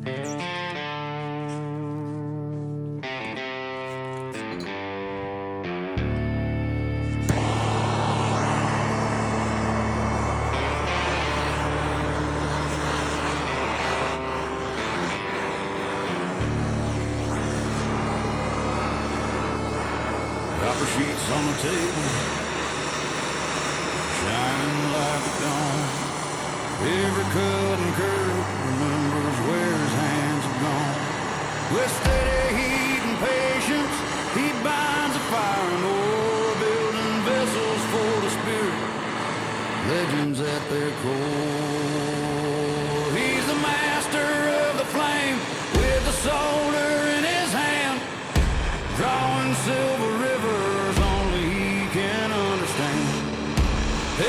Copper sheets on the table, shining like a dawn. Every cut and curve remembers where his hands have gone. With steady heat and patience, he binds a fire and ore, building vessels for the spirit, legends at their core. He's the master of the flame, with the solder in his hand, drawing silver rivers only he can understand.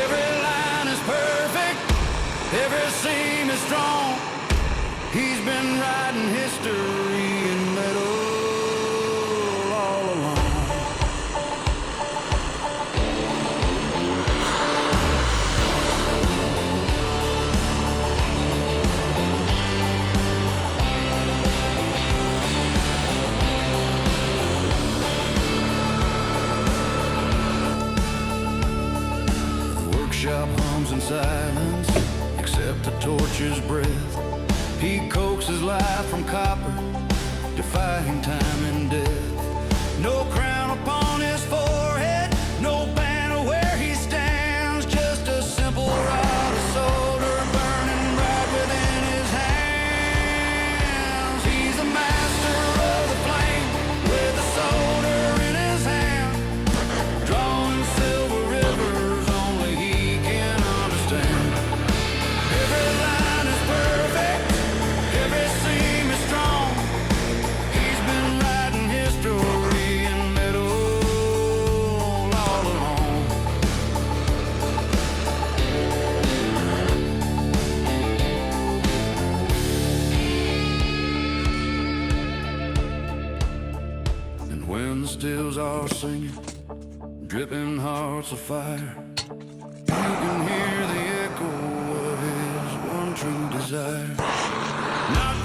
Every line is perfect, every seam is strong. He's been writing history in metal all along. Shop hums in silence, except the torch's breath. He coaxes life from copper, defying time and death. No crown upon his forehead, no banner where he stands, just a simple rod of solder burning bright within his hands. He's the master of the flame, with the solder in his hand, drawing silver rivers only he can understand. Every line is perfect, every seam is strong. He's been writing history in metal all along. And when the stills are singing, dripping hearts of fire, you can hear the echo of his one true desire. Not